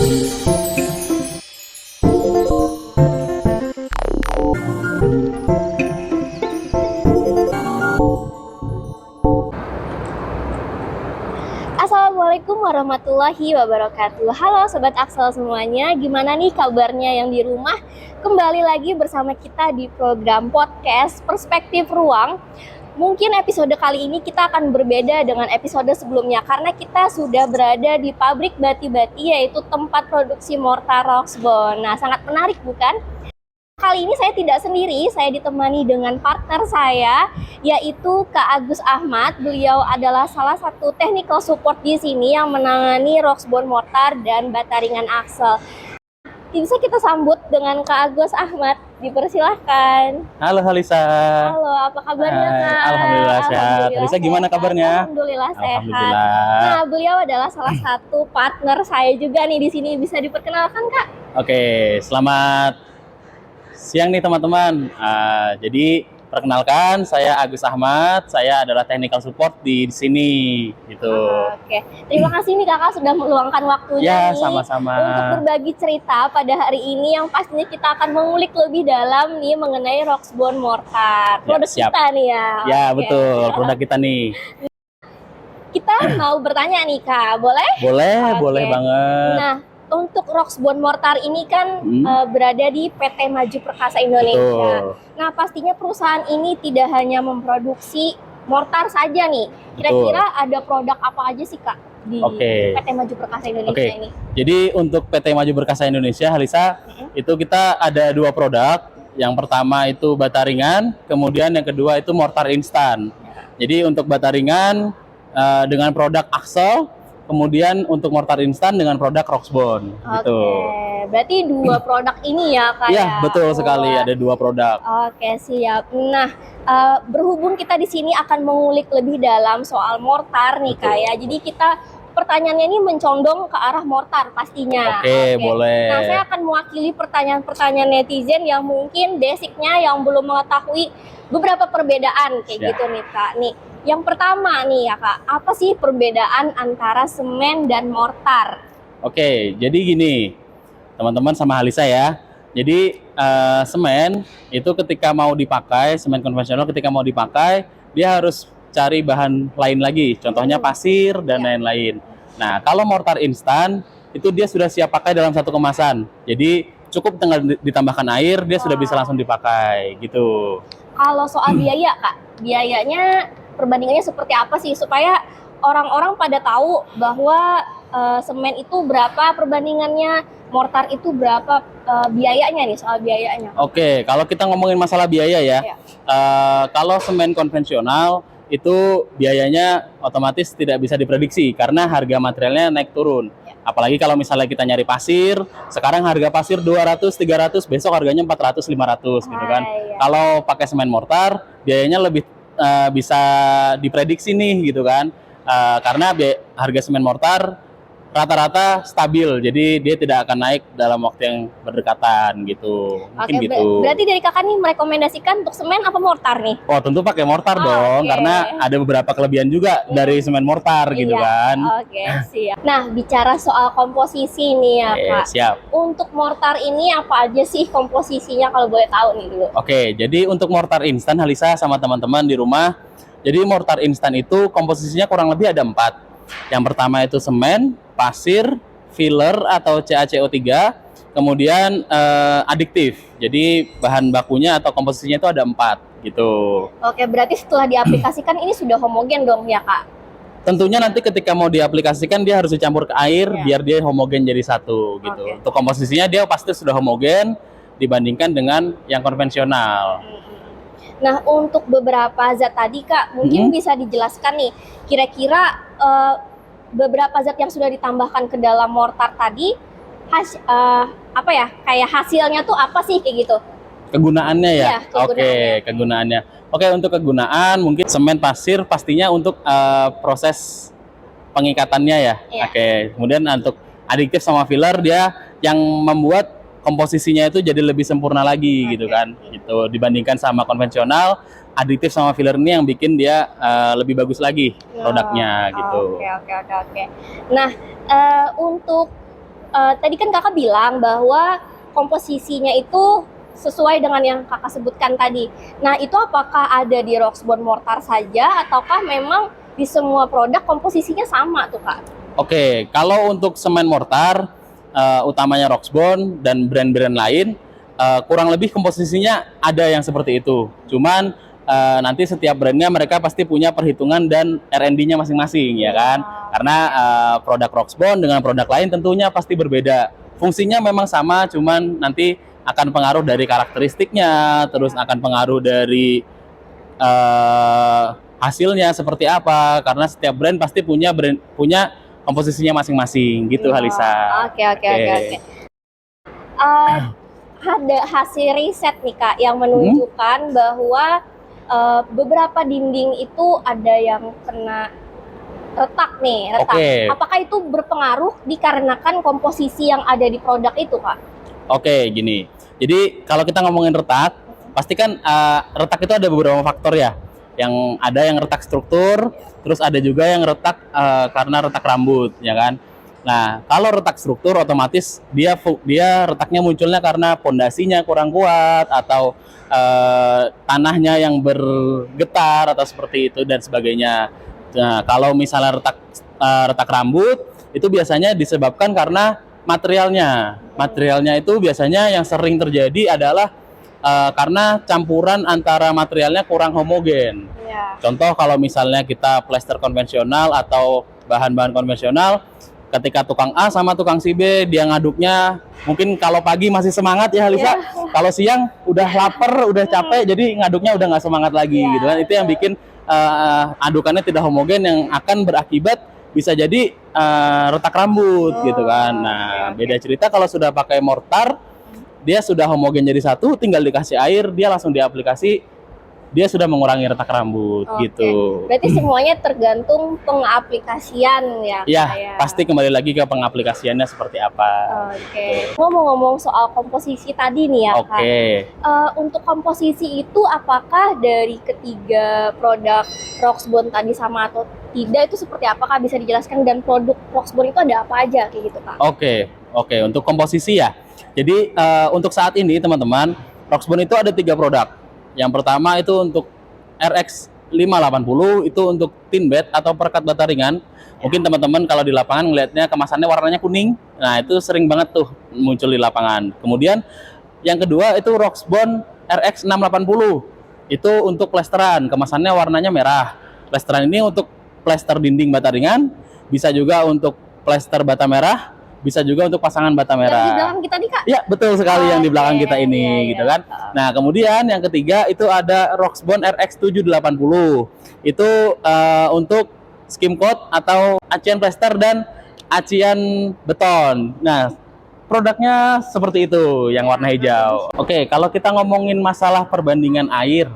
Assalamualaikum warahmatullahi wabarakatuh. Halo Sobat Axel semuanya, gimana nih kabarnya yang di rumah? Kembali lagi bersama kita di program podcast Perspektif Ruang. Mungkin episode kali ini kita akan berbeda dengan episode sebelumnya karena kita sudah berada di pabrik bati-bati, yaitu tempat produksi mortar Roxbone. Nah, sangat menarik bukan? Kali ini saya tidak sendiri, saya ditemani dengan partner saya, yaitu Kak Agus Ahmad. Beliau adalah salah satu technical support di sini yang menangani Roxbone mortar dan bata ringan Axel. Bisa kita sambut dengan Kak Agus Ahmad, dipersilahkan. Halo Halisa. Halo, apa kabarnya Kak? Alhamdulillah sehat. Halisa gimana kabarnya? Alhamdulillah sehat. Alhamdulillah. Nah, beliau adalah salah satu partner saya juga nih di sini. Bisa diperkenalkan Kak? Oke, selamat siang nih teman-teman. Jadi perkenalkan, saya Agus Ahmad. Saya adalah technical support di sini, gitu. Oke, terima kasih nih Kakak sudah meluangkan waktunya Ya, sama-sama. untuk berbagi cerita pada hari ini yang pastinya kita akan mengulik lebih dalam nih mengenai Roxbone mortar. Produk siap. kita nih ya. Ya, Oke. betul. Produk kita nih. Kita mau bertanya nih Kak, boleh? Boleh, Oke. boleh banget. Nah, untuk Roxbone mortar ini kan berada di PT Maju Perkasa Indonesia. Betul. Nah, pastinya perusahaan ini tidak hanya memproduksi mortar saja nih. Kira-kira ada produk apa aja sih Kak di PT Maju Perkasa Indonesia ini? Jadi untuk PT Maju Perkasa Indonesia, Halisa, itu kita ada dua produk. Yang pertama itu bata ringan, kemudian yang kedua itu mortar instan. Jadi untuk bata ringan dengan produk Axel, kemudian untuk mortar instan dengan produk Roxbone. Gitu. Berarti dua produk ini ya Kak? Iya, betul sekali, ada dua produk. Oke, siap. Nah, berhubung kita di sini akan mengulik lebih dalam soal mortar nih Kak ya. Jadi kita pertanyaannya ini mencondong ke arah mortar pastinya. Oke, boleh. Nah, saya akan mewakili pertanyaan-pertanyaan netizen yang mungkin basicnya yang belum mengetahui beberapa perbedaan kayak gitu nih Kak. Nih, yang pertama nih ya Kak, apa sih perbedaan antara semen dan mortar? Oke, jadi gini, teman-teman sama Halisa ya. Jadi semen itu ketika mau dipakai, semen konvensional ketika mau dipakai, dia harus cari bahan lain lagi, contohnya pasir dan lain-lain. Nah, kalau mortar instan itu dia sudah siap pakai dalam satu kemasan. Jadi cukup tinggal ditambahkan air, dia sudah bisa langsung dipakai gitu. Kalau soal biaya Kak, biayanya perbandingannya seperti apa sih supaya orang-orang pada tahu bahwa semen itu berapa perbandingannya, mortar itu berapa biayanya nih, soal biayanya? Oke, kalau kita ngomongin masalah biaya ya, kalau semen konvensional itu biayanya otomatis tidak bisa diprediksi karena harga materialnya naik turun. Apalagi kalau misalnya kita nyari pasir, sekarang harga pasir 200, 300, besok harganya 400, 500 gitu kan. Kalau pakai semen mortar, biayanya lebih bisa diprediksi nih gitu kan. Karena harga semen mortar rata-rata stabil, jadi dia tidak akan naik dalam waktu yang berdekatan gitu. Mungkin gitu. Berarti dari Kakak nih merekomendasikan untuk semen apa mortar nih? Oh, tentu pakai mortar dong, karena ada beberapa kelebihan juga dari semen mortar gitu kan. Oke, siap. Nah, bicara soal komposisi nih ya Kak. Siap. Untuk mortar ini apa aja sih komposisinya kalau boleh tahu nih dulu? Oke, jadi untuk mortar instan Halisa sama teman-teman di rumah, jadi mortar instan itu komposisinya kurang lebih ada 4. Yang pertama itu semen, pasir, filler atau CaCO3, kemudian adiktif. Jadi bahan bakunya atau komposisinya itu ada 4 gitu. Oke, berarti setelah diaplikasikan ini sudah homogen dong ya Kak? Tentunya nanti ketika mau diaplikasikan dia harus dicampur ke air biar dia homogen jadi satu gitu. Untuk komposisinya dia pasti sudah homogen dibandingkan dengan yang konvensional. Nah, untuk beberapa zat tadi Kak, mungkin bisa dijelaskan nih, kira-kira beberapa zat yang sudah ditambahkan ke dalam mortar tadi, apa ya, kayak hasilnya tuh apa sih kayak gitu? Kegunaannya ya? Iya, kegunaannya. Oke, kegunaannya. Oke, untuk kegunaan mungkin semen pasir pastinya untuk proses pengikatannya ya. Oke, kemudian untuk adiktif sama filler dia yang membuat komposisinya itu jadi lebih sempurna lagi gitu kan, gitu dibandingkan sama konvensional. Aditif sama filler ini yang bikin dia lebih bagus lagi produknya gitu. Oke. Nah, untuk tadi kan kakak bilang bahwa komposisinya itu sesuai dengan yang kakak sebutkan tadi. Nah, itu apakah ada di Roxbone Mortar saja ataukah memang di semua produk komposisinya sama tuh kak? Oke, kalau untuk semen mortar utamanya Roxbone dan brand-brand lain kurang lebih komposisinya ada yang seperti itu. Cuman nanti setiap brandnya mereka pasti punya perhitungan dan R&D-nya masing-masing ya kan. Karena produk Roxbone dengan produk lain tentunya pasti berbeda. Fungsinya memang sama, cuman nanti akan pengaruh dari karakteristiknya, terus akan pengaruh dari hasilnya seperti apa. Karena setiap brand pasti punya komposisinya masing-masing gitu, Halisa. Oke. Ada hasil riset nih kak yang menunjukkan bahwa beberapa dinding itu ada yang kena retak nih, retak. Apakah itu berpengaruh dikarenakan komposisi yang ada di produk itu kak? Oke, gini. Jadi kalau kita ngomongin retak, pasti kan retak itu ada beberapa faktor ya. Yang ada yang retak struktur, terus ada juga yang retak karena retak rambut, ya kan. Nah, kalau retak struktur otomatis dia retaknya munculnya karena pondasinya kurang kuat atau tanahnya yang bergetar atau seperti itu dan sebagainya. Nah, kalau misalnya retak rambut itu biasanya disebabkan karena materialnya. Materialnya itu biasanya yang sering terjadi adalah karena campuran antara materialnya kurang homogen. Contoh kalau misalnya kita plester konvensional atau bahan-bahan konvensional, ketika tukang A sama tukang si B dia ngaduknya mungkin kalau pagi masih semangat ya Lisa, kalau siang udah lapar, udah capek, jadi ngaduknya udah nggak semangat lagi gitu kan. Itu yang bikin adukannya tidak homogen yang akan berakibat bisa jadi retak rambut gitu kan. Nah, beda cerita kalau sudah pakai mortar, dia sudah homogen jadi satu, tinggal dikasih air, dia langsung diaplikasi, dia sudah mengurangi retak rambut gitu. Berarti semuanya tergantung pengaplikasian ya? Iya, pasti kembali lagi ke pengaplikasiannya seperti apa. Ngomong-ngomong soal komposisi tadi nih ya Kak. Untuk komposisi itu apakah dari ketiga produk Roxbone tadi sama atau tidak, itu seperti apa Kak? Bisa dijelaskan, dan produk Roxbone itu ada apa aja kayak gitu Kak? Oke, untuk komposisi ya. Jadi untuk saat ini teman-teman, Roxbone itu ada 3 produk. Yang pertama itu untuk RX 580, itu untuk tin bed atau perekat bata ringan. Mungkin teman-teman kalau di lapangan ngelihatnya kemasannya warnanya kuning. Nah, itu sering banget tuh muncul di lapangan. Kemudian yang kedua itu Roxbone RX 680. Itu untuk plesteran, kemasannya warnanya merah. Plesteran ini untuk plester dinding bata ringan, bisa juga untuk plester bata merah, bisa juga untuk pasangan bata merah. Yang di belakang kita nih Kak? Ya, betul sekali yang di belakang kita ini, gitu kan. Nah, kemudian yang ketiga itu ada Roxbone RX 780. Itu untuk skim coat atau acian plester dan acian beton. Nah, produknya seperti itu yang warna hijau. Oke, kalau kita ngomongin masalah perbandingan air,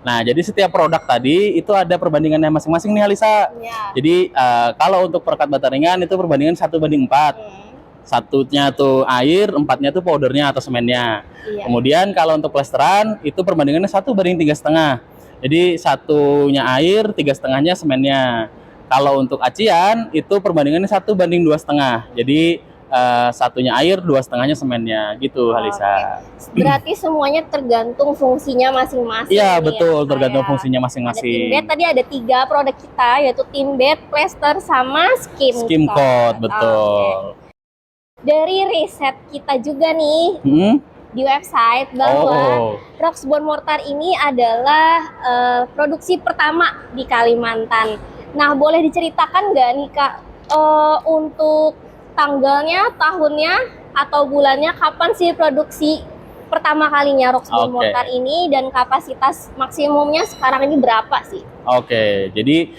nah jadi setiap produk tadi itu ada perbandingannya masing-masing nih Alisa. Jadi kalau untuk perekat bata ringan itu perbandingan 1:4. Satunya tuh air, 4-nya tuh powdernya atau semennya. Kemudian kalau untuk plesteran itu perbandingannya 1:3,5. Jadi 1-nya air, 3,5-nya semennya. Kalau untuk acian itu perbandingannya 1:2,5. Jadi 1-nya air, 2,5-nya semennya gitu, Halisa. Berarti semuanya tergantung fungsinya masing-masing. Iya, betul, tergantung fungsinya masing-masing. Tin bed tadi ada 3 produk kita, yaitu tin bed, plester, sama skim coat. Betul. Dari riset kita juga nih di website bahwa Roxbone Mortar ini adalah produksi pertama di Kalimantan. Nah, boleh diceritakan nggak nih Kak untuk tanggalnya, tahunnya, atau bulannya, kapan sih produksi pertama kalinya Roxbone Mortar ini, dan kapasitas maksimumnya sekarang ini berapa sih? Jadi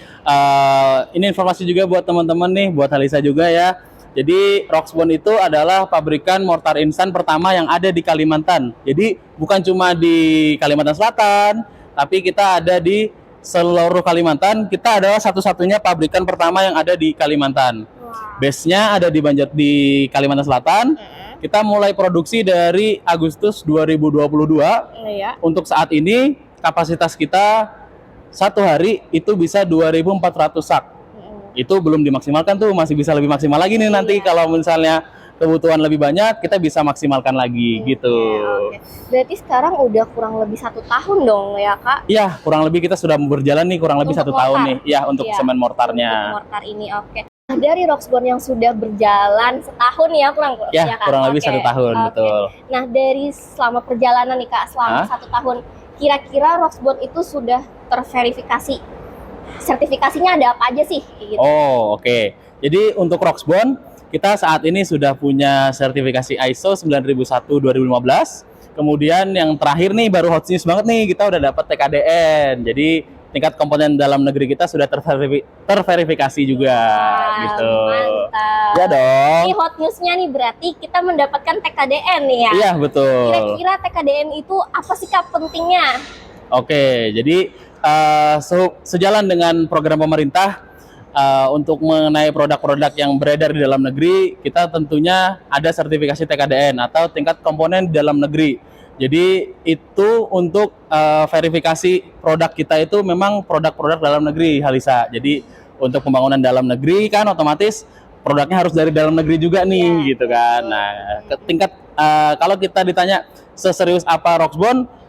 ini informasi juga buat teman-teman nih, buat Halisa juga ya. Jadi Roxbone itu adalah pabrikan mortar instan pertama yang ada di Kalimantan. Jadi bukan cuma di Kalimantan Selatan, tapi kita ada di seluruh Kalimantan. Kita adalah satu-satunya pabrikan pertama yang ada di Kalimantan. Base-nya ada di Kalimantan Selatan. Kita mulai produksi dari Agustus 2022. Untuk saat ini kapasitas kita satu hari itu bisa 2.400 sak. Itu belum dimaksimalkan tuh, masih bisa lebih maksimal lagi nih nanti kalau misalnya kebutuhan lebih banyak, kita bisa maksimalkan lagi gitu. Oke. Berarti sekarang udah kurang lebih 1 tahun dong ya Kak? Iya, kurang lebih kita sudah berjalan nih kurang lebih Untuk 1 tahun mortar? nih. Iya, untuk Iya, semen mortarnya. Untuk mortar ini, oke. Nah, dari Roxbone yang sudah berjalan setahun ya kurang Ya, Kak? kurang lebih Oke, 1 tahun, oke. betul. Nah, dari selama perjalanan nih Kak, selama 1 tahun, kira-kira Roxbone itu sudah terverifikasi. Sertifikasinya ada apa aja sih? Kayak gitu. Oh, oke. Jadi untuk Roxbone, kita saat ini sudah punya sertifikasi ISO 9001:2015. Kemudian yang terakhir nih, baru hot news banget nih, kita udah dapat TKDN. Jadi tingkat komponen dalam negeri kita sudah terverifikasi juga. Gitu. Mantap. Ya dong. Ini hot newsnya nih berarti kita mendapatkan TKDN nih ya? Iya, betul. Kira-kira TKDN itu apa sih Kak pentingnya? Oke, jadi sejalan dengan program pemerintah untuk mengenai produk-produk yang beredar di dalam negeri, kita tentunya ada sertifikasi TKDN atau tingkat komponen di dalam negeri. Jadi itu untuk verifikasi produk kita itu memang produk-produk dalam negeri, Halisa. Jadi untuk pembangunan dalam negeri kan otomatis produknya harus dari dalam negeri juga nih, gitu kan. Nah, tingkat kalau kita ditanya seserius apa Roxbone,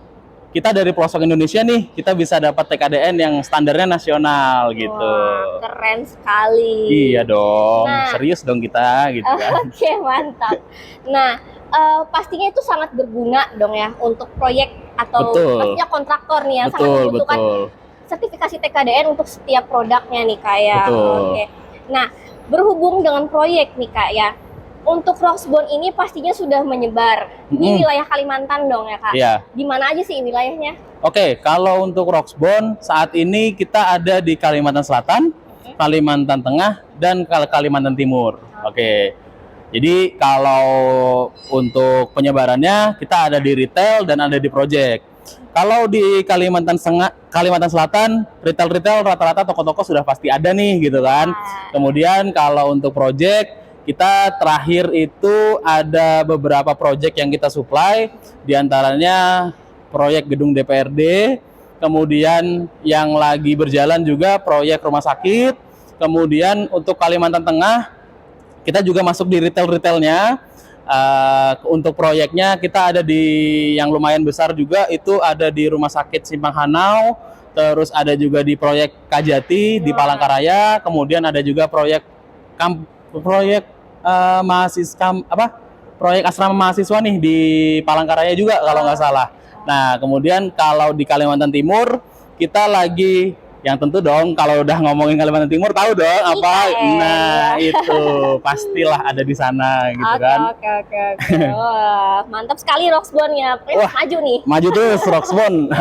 kita dari pelosok Indonesia nih, kita bisa dapat TKDN yang standarnya nasional gitu. Wah, keren sekali. Iya dong, Nah, serius dong kita gitu kan. Oke, mantap. Nah, pastinya itu sangat berguna dong ya untuk proyek atau Betul. pastinya kontraktor nih ya sangat Betul, membutuhkan betul. sertifikasi TKDN untuk setiap produknya nih Kak ya. Betul. Oke. Nah, berhubung dengan proyek nih Kak ya, untuk Roxbone ini pastinya sudah menyebar di wilayah Kalimantan dong ya Kak. Iya. Di mana aja sih wilayahnya? Oke, kalau untuk Roxbone saat ini kita ada di Kalimantan Selatan, Kalimantan Tengah, dan Kalimantan Timur. Oke. Jadi kalau untuk penyebarannya kita ada di retail dan ada di project. Kalau di Kalimantan Selatan, retail rata-rata toko-toko sudah pasti ada nih gitu kan. Kemudian kalau untuk project, kita terakhir itu ada beberapa project yang kita supply, diantaranya proyek gedung DPRD, kemudian yang lagi berjalan juga proyek rumah sakit, kemudian untuk Kalimantan Tengah, kita juga masuk di retailnya. Untuk proyeknya kita ada di yang lumayan besar juga, itu ada di Rumah Sakit Simpang Hanau, terus ada juga di proyek Kajati di Palangkaraya, kemudian ada juga proyek proyek asrama mahasiswa nih di Palangkaraya juga kalau nggak salah. Nah, kemudian kalau di Kalimantan Timur kita lagi yang tentu dong kalau udah ngomongin Kalimantan Timur tahu dong apa. Nah, itu pastilah ada di sana gitu kan. Oke. Wah, mantap sekali Roxbone-nya. Maju nih. Maju terus Roxbone.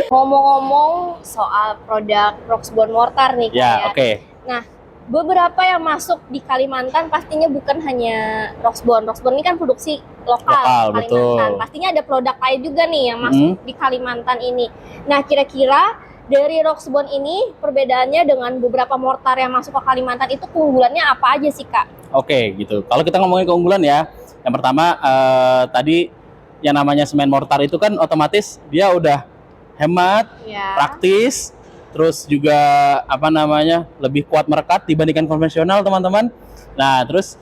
Ngomong-ngomong soal produk Roxbone mortar nih ya, oke. Nah, beberapa yang masuk di Kalimantan pastinya bukan hanya Roxbone. Roxbone ini kan produksi lokal Kalimantan. Betul. Pastinya ada produk lain juga nih yang masuk di Kalimantan ini. Nah, kira-kira dari Roxbone ini perbedaannya dengan beberapa mortar yang masuk ke Kalimantan itu keunggulannya apa aja sih Kak? Oke, gitu. Kalau kita ngomongin keunggulan ya, yang pertama tadi yang namanya semen mortar itu kan otomatis dia udah hemat, praktis, terus juga lebih kuat merekat dibandingkan konvensional teman-teman. Nah, terus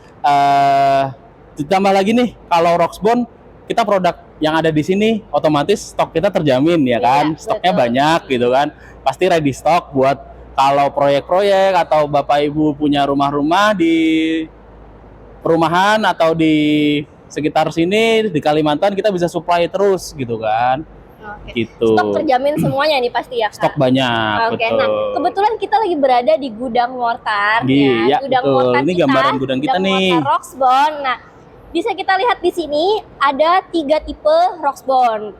ditambah lagi nih kalau Roxbone kita produk yang ada di sini otomatis stok kita terjamin ya kan, stoknya banyak gitu kan, pasti ready stock buat kalau proyek-proyek atau Bapak Ibu punya rumah-rumah di perumahan atau di sekitar sini di Kalimantan kita bisa supply terus gitu kan. Gitu. Stok terjamin semuanya nih pasti ya Kak? Stok banyak, betul. Nah kebetulan kita lagi berada di gudang mortar ya. Gudang betul. mortar Ini kita, gambaran gudang kita nih. Mortar Roxbone. Nah, bisa kita lihat di sini ada 3 tipe Roxbone.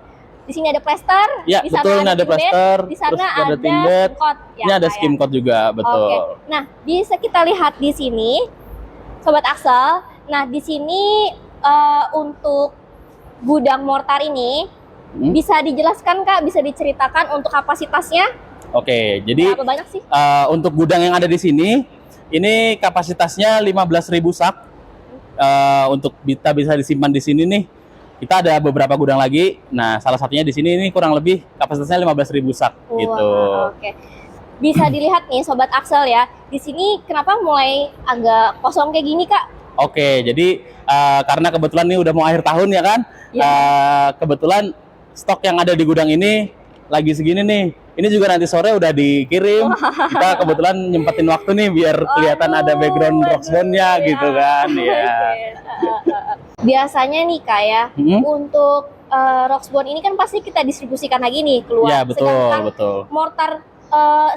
Di sini ada plaster, ya, di sana betul, ada plaster, di sana ada timber, skim coat. Ini ada skim coat juga, betul. Nah, bisa kita lihat di sini, Sobat Axel. Nah, di sini untuk gudang mortar ini bisa dijelaskan Kak, bisa diceritakan untuk kapasitasnya? Oke, jadi berapa banyak sih? Untuk gudang yang ada di sini, ini kapasitasnya 15.000 sak. Untuk kita bisa disimpan di sini nih, kita ada beberapa gudang lagi. Nah, salah satunya di sini ini kurang lebih kapasitasnya 15.000 sak gitu. Oke. Bisa dilihat nih Sobat Axel ya. Di sini kenapa mulai agak kosong kayak gini Kak? Oke, jadi karena kebetulan ini udah mau akhir tahun ya kan, kebetulan stok yang ada di gudang ini lagi segini nih. Ini juga nanti sore udah dikirim. Kita kebetulan nyempetin waktu nih biar kelihatan ada background Roxbone-nya gitu kan. Ya. Biasanya nih Kak ya, untuk Roxbone ini kan pasti kita distribusikan lagi nih keluar. Ya betul, Sedangkan betul. mortar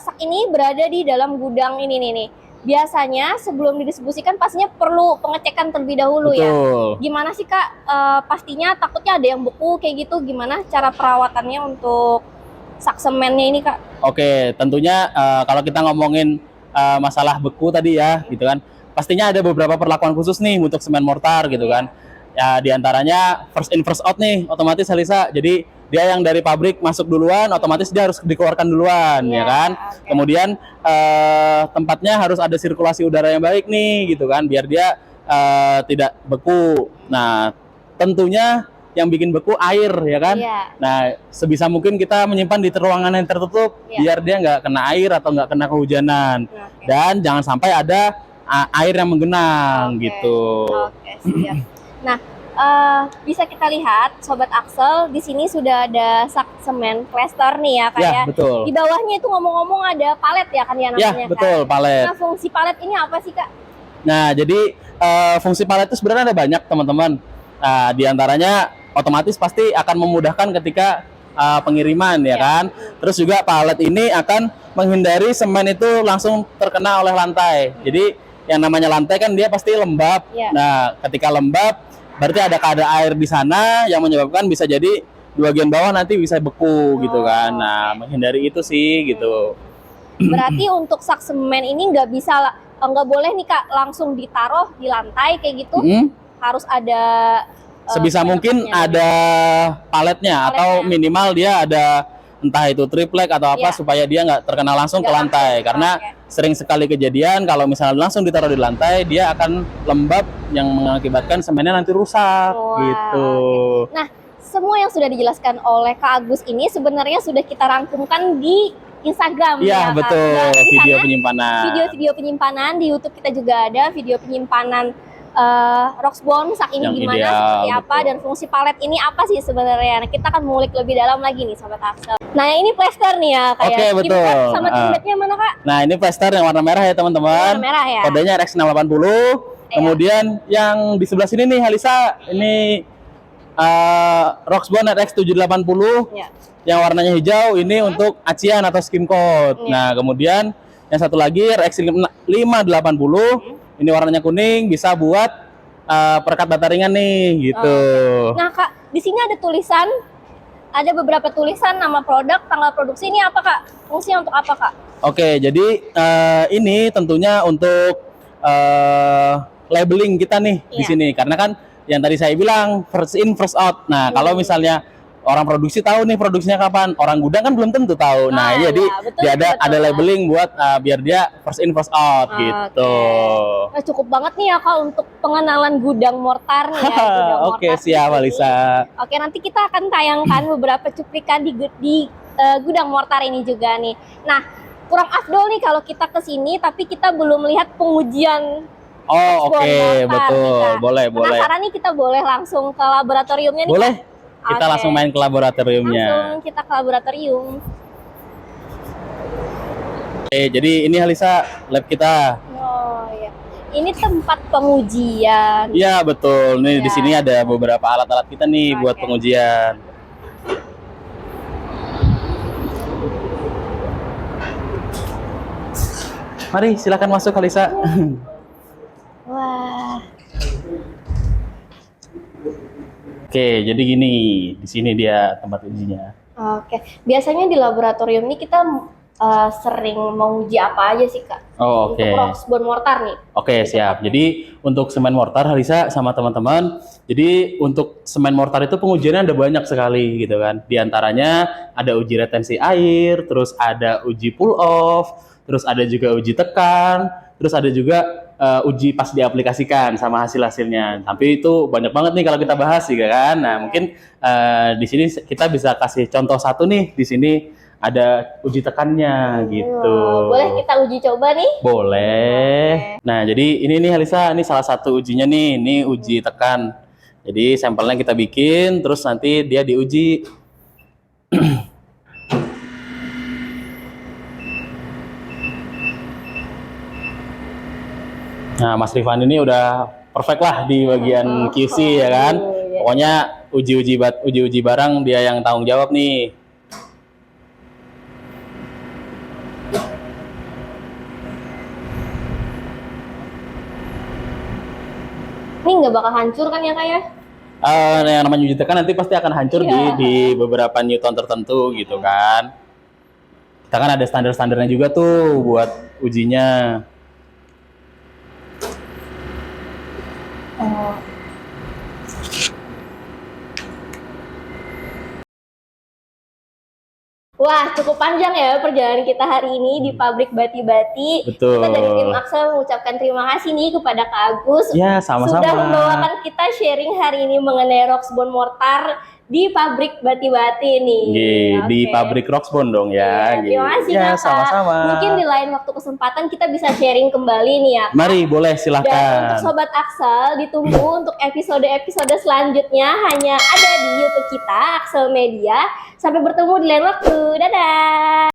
sak ini berada di dalam gudang ini nih. Biasanya sebelum didistribusikan pastinya perlu pengecekan terlebih dahulu ya. Gimana sih Kak? Pastinya takutnya ada yang beku kayak gitu. Gimana cara perawatannya untuk sak semennya ini Kak? Oke, tentunya kalau kita ngomongin masalah beku tadi ya, gitu kan. Pastinya ada beberapa perlakuan khusus nih untuk semen mortar gitu kan. Ya diantaranya first in first out nih, otomatis Halisa. Jadi dia yang dari pabrik masuk duluan, otomatis dia harus dikeluarkan duluan, ya kan. Kemudian tempatnya harus ada sirkulasi udara yang baik nih, gitu kan, biar dia tidak beku. Nah, tentunya yang bikin beku air ya kan. Nah, sebisa mungkin kita menyimpan di ruangan yang tertutup biar dia nggak kena air atau nggak kena kehujanan. Dan jangan sampai ada air yang menggenang gitu. Siap. Nah, bisa kita lihat Sobat Axel, di sini sudah ada sak semen plaster nih ya Kak ya. Betul. Di bawahnya itu ngomong-ngomong ada palet ya kan ya namanya. Ya, betul, palet. Nah, fungsi palet ini apa sih Kak? Nah, jadi fungsi palet itu sebenarnya ada banyak teman-teman. Nah, di antaranya otomatis pasti akan memudahkan ketika pengiriman ya kan. Terus juga palet ini akan menghindari semen itu langsung terkena oleh lantai. Jadi yang namanya lantai kan dia pasti lembab. Nah, ketika lembab berarti ada kadar air di sana yang menyebabkan bisa jadi di bagian bawah nanti bisa beku gitu kan. Nah, menghindari itu sih gitu. Berarti untuk sak semen ini nggak boleh nih Kak langsung ditaruh di lantai kayak gitu. Harus ada sebisa mungkin ada paletnya atau minimal dia ada entah itu triplek atau apa supaya dia nggak terkena langsung ke lantai. Karena sering sekali kejadian kalau misalnya langsung ditaruh di lantai dia akan lembab yang mengakibatkan semennya nanti rusak gitu. Nah, semua yang sudah dijelaskan oleh Kak Agus ini sebenarnya sudah kita rangkumkan di Instagram ya betul, video penyimpanan. Video-video penyimpanan di YouTube kita juga ada video penyimpanan Roxbone sak ini gimana, seperti apa, dan fungsi palet ini apa sih sebenarnya. Nah, kita akan mengulik lebih dalam lagi nih Sobat Axel. Nah, ini plaster nih ya kayak betul. Sama template-nya mana Kak? Nah, ini plaster yang warna merah ya teman-teman. Warna merah ya. Kodenya RX680. Kemudian yang di sebelah sini nih Halisa, ini Roxbone RX780 yang warnanya hijau, ini untuk acian atau skim coat. Nah, kemudian yang satu lagi RX580, ini warnanya kuning, bisa buat perekat bata ringan nih gitu. Nah Kak, di sini ada tulisan, ada beberapa tulisan, nama produk, tanggal produksi. Ini apa Kak? Fungsinya untuk apa Kak? Oke, jadi ini tentunya untuk labeling kita nih di sini, karena kan yang tadi saya bilang first in first out. Nah, kalau misalnya orang produksi tahu nih produksinya kapan, orang gudang kan belum tentu tahu. Nah, jadi dia ada labeling buat biar dia first in first out gitu. Nah, cukup banget nih ya Kak untuk pengenalan gudang mortar nih ya. Oke, siap Alisa. Oke, nanti kita akan tayangkan beberapa cuplikan di gudang mortar ini juga nih. Nah, kurang afdol nih kalau kita ke sini tapi kita belum melihat pengujian. Betul. Boleh. Penasaran nih, kita boleh langsung ke laboratoriumnya nih? Boleh. Kita langsung main ke laboratoriumnya. Langsung kita ke laboratorium. Jadi ini Halisa, lab kita. Oh iya. Ini tempat pengujian. Iya betul. Nih di sini ada beberapa alat-alat kita nih buat pengujian. Mari silakan masuk Halisa. Wah. Oke, jadi gini, di sini dia tempat ujinya. Oke, biasanya di laboratorium ini kita sering menguji apa aja sih Kak? Untuk Roxbone mortar nih. Oke, siap. Jadi untuk semen mortar Halisa sama teman-teman, jadi untuk semen mortar itu pengujiannya ada banyak sekali gitu kan. Di antaranya ada uji retensi air, terus ada uji pull off, terus ada juga uji tekan, terus ada juga uji pas diaplikasikan sama hasil-hasilnya. Tapi itu banyak banget nih kalau kita bahas juga kan. Nah, mungkin di sini kita bisa kasih contoh satu nih. Di sini ada uji tekannya gitu. Boleh kita uji coba nih? Boleh. Nah, jadi ini nih Halisa, ini salah satu ujinya nih, ini uji tekan. Jadi sampelnya kita bikin, terus nanti dia diuji. Nah, Mas Rifan ini udah perfect lah di bagian QC ya kan. Iya. Pokoknya uji-uji barang dia yang tanggung jawab nih. Ini nggak bakal hancur kan ya Kak ya? Yang namanya uji tekan nanti pasti akan hancur di beberapa newton tertentu gitu kan. Kita kan ada standar-standarnya juga tuh buat ujinya. Wah, cukup panjang ya perjalanan kita hari ini di pabrik Bati-Bati. Betul. Kita dari tim Axel mengucapkan terima kasih nih kepada Kak Agus. Ya, sama-sama. Sudah membawakan kita sharing hari ini mengenai Roxbone Mortar di pabrik Bati-Bati nih. Di pabrik Roxbone dong ya. Terima kasih ya, Kak. sama-sama. Mungkin di lain waktu kesempatan kita bisa sharing kembali nih ya. Kak. Mari, boleh silahkan. Dan untuk Sobat Axel, ditunggu untuk episode-episode selanjutnya hanya ada di YouTube kita, Axel Media. Sampai bertemu di lain waktu. Dadah!